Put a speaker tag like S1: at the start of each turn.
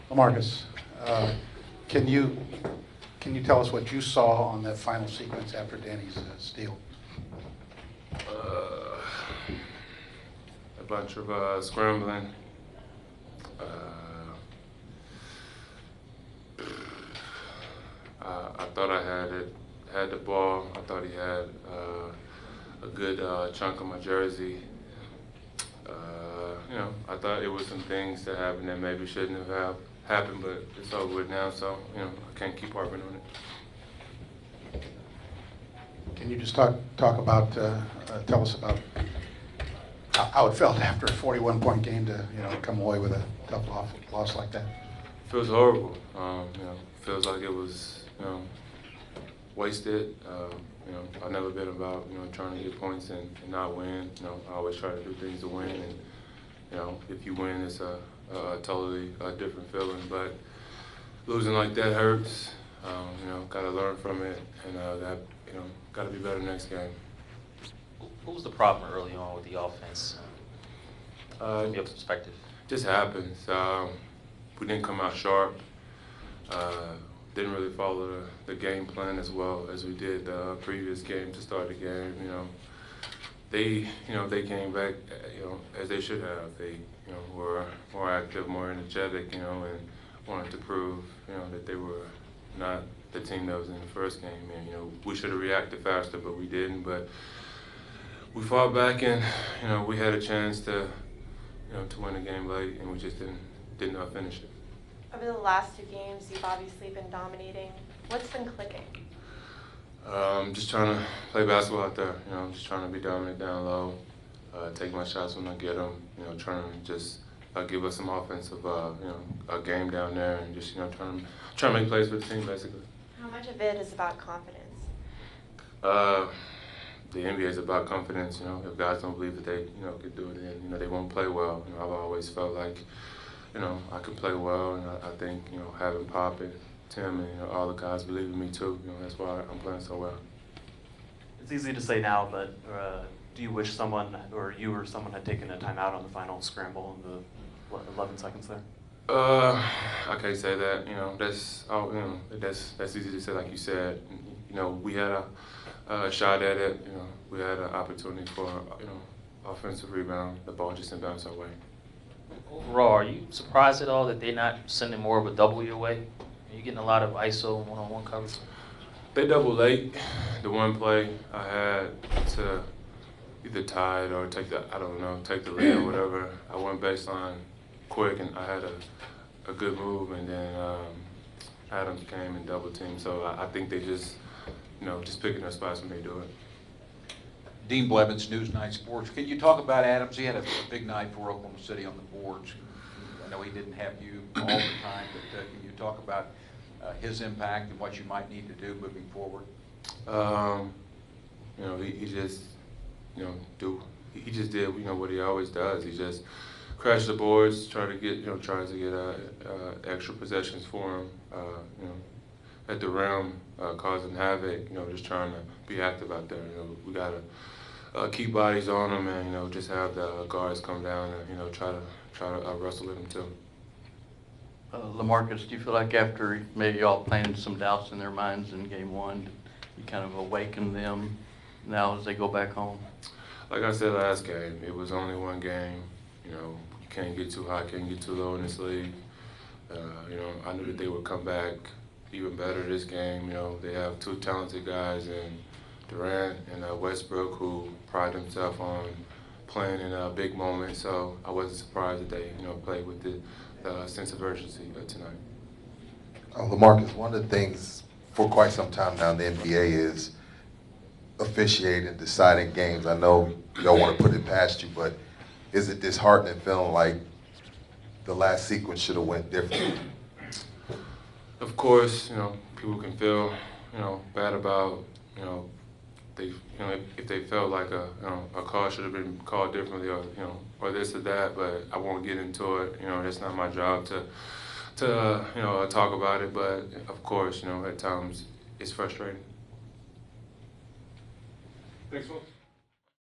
S1: LaMarcus, can you tell us what you saw on that final sequence after Danny's steal?
S2: A bunch of scrambling. I thought I had the ball. I thought he had a good chunk of my jersey. I thought it was some things that happened that maybe shouldn't have happened, but it's over with now, so I can't keep harping on it.
S1: Can you just talk about tell us about how it felt after a 41-point game to come away with a tough loss like that?
S2: Feels horrible. Feels like it was wasted. I've never been about trying to get points and not win. I always try to do things to win, and if you win, it's a totally different feeling. But losing like that hurts. Got to learn from it, and got to be better next game.
S3: What was the problem early on with the offense, from your perspective?
S2: Just happens. We didn't come out sharp. Didn't really follow the game plan as well as we did the previous game to start the game. They came back, as they should have. They, were more active, more energetic, and wanted to prove, that they were not the team that was in the first game. And we should have reacted faster, but we didn't. But we fought back, and we had a chance to, to win the game late, and we just didn't finish it.
S4: Over the last two games, you've obviously been dominating. What's been clicking?
S2: Just trying to play basketball out there. Just trying to be dominant down low, take my shots when I get them. Trying to just give us some offensive, a game down there, and just trying to make plays for the team basically.
S4: How much of it is about confidence?
S2: The NBA is about confidence. If guys don't believe that they can do it, then they won't play well. I've always felt like I could play well, and I think having Pop and Tim and all the guys believe in me too. That's why I'm playing so well.
S5: It's easy to say now, but do you wish someone, or you or someone, had taken a timeout on the final scramble in the 11 seconds there?
S2: I can't say that. That's easy to say, like you said. We had a shot at it. We had an opportunity for offensive rebound. The ball just didn't bounce our way.
S3: Overall, are you surprised at all that they're not sending more of a double your way? Are you getting a lot of ISO one-on-one coverage?
S2: They double late. The one play I had to either tie it or take the lead or whatever. I went baseline quick, and I had a good move, and then Adams came and double teamed. So I think they just picking their spots when they do it.
S6: Dean Blevins, Newsnight Sports. Can you talk about Adams? He had a big night for Oklahoma City on the boards. I know he didn't have you all the time, but can you talk about his impact and what you might need to do moving forward?
S2: He just he just did what he always does. He just crashed the boards, tries to get extra possessions for him. At the rim, causing havoc. Just trying to be active out there. We gotta keep bodies on him, and just have the guards come down and try to wrestle with him too.
S7: LaMarcus, do you feel like after maybe y'all planted some doubts in their minds in game one, you kind of awakened them now as they go back home?
S2: Like I said last game, it was only one game. You can't get too high, can't get too low in this league. I knew that they would come back even better this game. They have two talented guys in Durant and Westbrook, who pride themselves on playing in big moments. So I wasn't surprised that they played with the sense of urgency tonight.
S8: LaMarcus, one of the things for quite some time now in the NBA is officiating, deciding games. I know you don't want to put it past you, but is it disheartening feeling like the last sequence should have went differently?
S2: Of course, people can feel, bad about, if they felt like a call should have been called differently, or this or that. But I won't get into it. That's not my job to talk about it. But of course, at times it's frustrating.
S9: Thanks, folks.